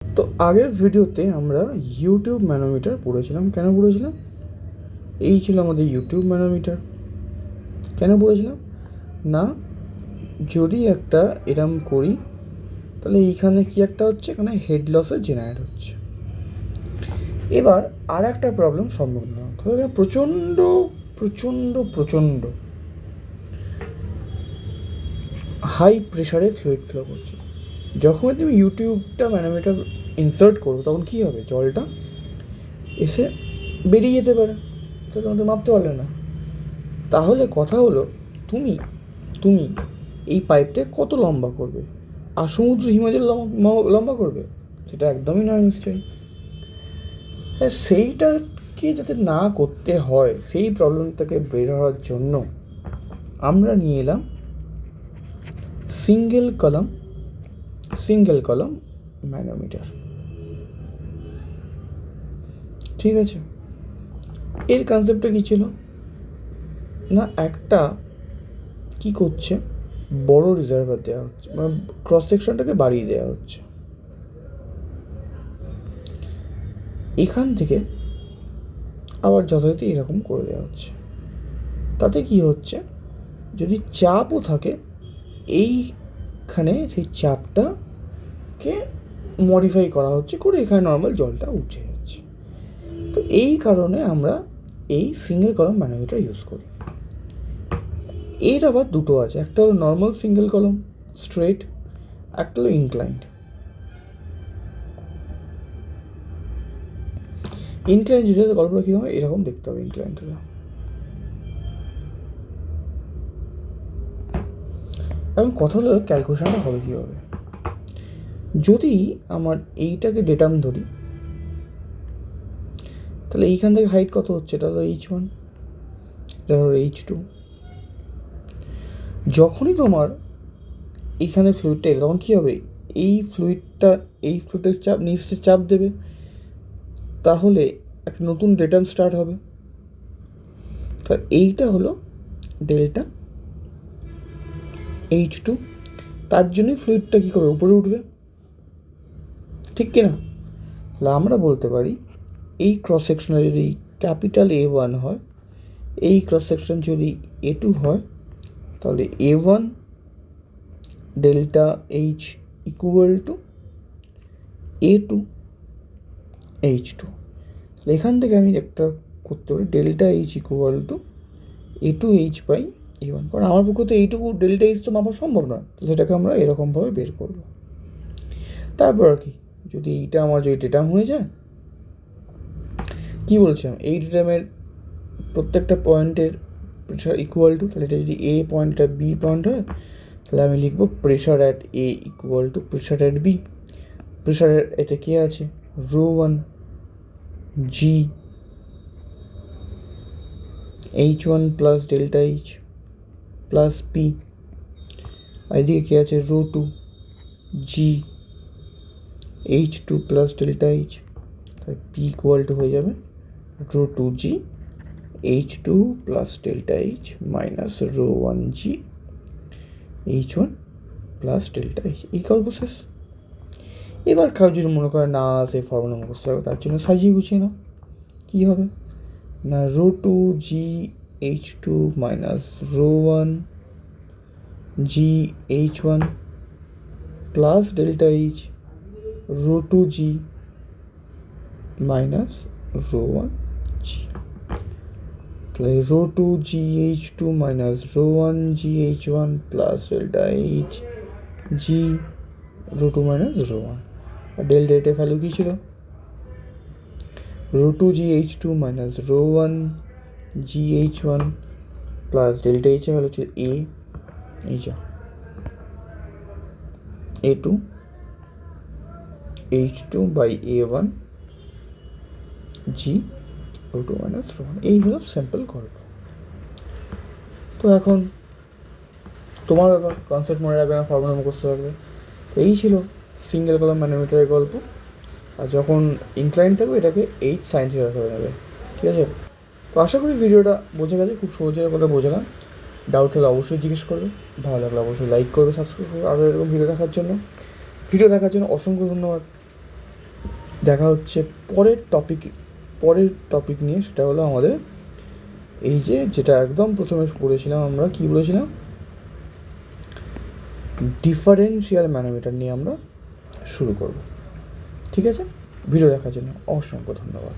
তো আগের ভিডিওতে আমরা ইউটিউব ম্যানোমিটার পড়েছিলাম। কেন পড়েছিলাম? এই ছিল আমাদের ইউটিউব ম্যানোমিটার। কেন পড়েছিলাম না, যদি একটা এরম করি তাহলে এইখানে কি একটা হচ্ছে, এখানে হেড লসের জেনারেট হচ্ছে। এবার আর একটা প্রবলেম সম্ভব না, তাহলে প্রচণ্ড প্রচণ্ড প্রচণ্ড হাই প্রেশারে ফ্লুইড ফ্লো করছে। যখন তুমি ইউটিউবটা ম্যানোমিটার ইনসার্ট করো তখন কী হবে, জলটা এসে বেরিয়ে যেতে পারে, সেটা আমাদের মাপতে পারলে না। তাহলে কথা হলো, তুমি তুমি এই পাইপটা কত লম্বা করবে? আর সমুদ্র হিমাচল লম্বা করবে? সেটা একদমই নয় নিশ্চয়ই। সেইটাকে যাতে না করতে হয়, সেই প্রবলেমটাকে বের হওয়ার জন্য আমরা নিয়ে এলাম সিঙ্গেল কলাম ম্যানোমিটার। ঠিক আছে, এর কনসেপ্টটা কী ছিল না, একটা কি করছে, বড় রিজার্ভার দেওয়া হচ্ছে, মানে ক্রস সেকশনটাকে বাড়িয়ে দেওয়া হচ্ছে। এখান থেকে আবার যথারীতি এরকম করে দেওয়া হচ্ছে। তাতে কি হচ্ছে, যদি চাপও থাকে এইখানে সেই চাপটাকে মডিফাই করা হচ্ছে, করে এখানে নর্মাল জলটা উঠে যাচ্ছে। তো এই কারণে আমরা এই সিঙ্গেল কলাম ম্যানোমিটার ইউজ করি। এর আবার দুটো আছে, একটা হলো নর্মাল সিঙ্গেল কলাম স্ট্রেট, একটা হলো ইনক্লাইন্ড। ইনক্লাইন্ড যদি গল্পটা কী হবে, এরকম দেখতে হবে ইনক্লাইন্ডটা। এখন কথা হলো ক্যালকুলেশনটা হবে কীভাবে। যদি আমার এইটাকে ডেটাম ধরি, তাহলে এইখান থেকে হাইট কত হচ্ছে, এটা হলো H1, এটা হলো H2। যখনই তোমার এইখানে ফ্লুইডটা এলো তখন কী হবে, এই ফ্লুইডের চাপ নিচে চাপ দেবে, তাহলে একটা নতুন ডেটাম স্টার্ট হবে। তা এইটা হলো ডেল্টা H2। তার জন্যই ফ্লুইডটা কী করবে, উপরে উঠবে, ঠিক কিনা? তাহলে আমরা বলতে পারি এই ক্রস সেকশনে যদি ক্যাপিটাল A1 হয়, এই ক্রস সেকশন যদি A2 হয়, তাহলে A1 delta H equal to A2 H2। তাহলে এখান থেকে আমি একটা করতে পারি delta H equal to A2 H by A1, কারণ আমার পক্ষে তো এইটুকু ডেল্টা H তো মাপা সম্ভব নয়, তো সেটাকে আমরা এরকমভাবে বের করব। তারপর আর কি, যদি এইটা আমার যদি ডেটাম হয়ে যায়, কী বলছিলাম, এই ডেটামের প্রত্যেকটা পয়েন্টের প্রেশার ইকুয়াল টু, তাহলে এটা যদি এ পয়েন্ট, এটা বি পয়েন্ট হয়, তাহলে আমি লিখবো pressure at A equal to pressure at B. প্রেশারের এটা কে আছে, ρ1 G H1 plus delta H plus P, আর এদিকে কে আছে, ρ2 G H2 plus delta H, তাই পি ইকুয়াল টু হয়ে যাবে ρ2 G H2 plus delta H minus ρ1 G H1 plus delta H। এই গল্প শেষ। এবার কাউ যদি মনে করে না সেই ফর্মুলা মুখস্থ হবে, তার জন্য সাজিয়ে গুছিয়ে নাও। কী হবে না, ρ2 G H2 minus ρ1 G H1 plus delta H ρ2 জি মাইনাস ρ1 জি। তাহলে ρ2 G H2 minus ρ1 G H1 plus delta H জি ρ2 মাইনাস ρ1। আর ডেল্টা এটার ভ্যালু কী ছিল, ρ2 G H2 minus ρ1 G H1 plus delta H এর ভ্যালু ছিল এ, এই যা A2 H2 by A1 G ρ2 minus ρ1। এই হলো simple গল্প। তো এখন তোমার ব্যাপার, কনসেপ্ট মনে রাখবে না, ফর্মুলা মুখস্থ রাখবে। তো এই ছিল সিঙ্গেল কলাম ম্যানোমিটারের গল্প। আর যখন ইনক্লাইন্ড থাকবে এটাকে H সাইন থিটা ধরে নেবে, ঠিক আছে? তো আশা করি ভিডিওটা বোঝা গেছে, খুব সহজের কথা বোঝালাম। ডাউট হলে অবশ্যই জিজ্ঞেস করবে, ভালো লাগলে অবশ্যই লাইক করবে, সাবস্ক্রাইব করবে। আরও এরকম ভিডিও দেখার জন্য অসংখ্য ধন্যবাদ। দেখা হচ্ছে পরের টপিক নিয়ে। সেটা হলো আমাদের এই যেটা একদম প্রথমে পড়েছিলাম আমরা, কি বলেছিলাম, ডিফারেন্সিয়াল ম্যানোমিটার নিয়ে আমরা শুরু করব। ঠিক আছে, ভিডিও দেখার জন্য অসংখ্য ধন্যবাদ।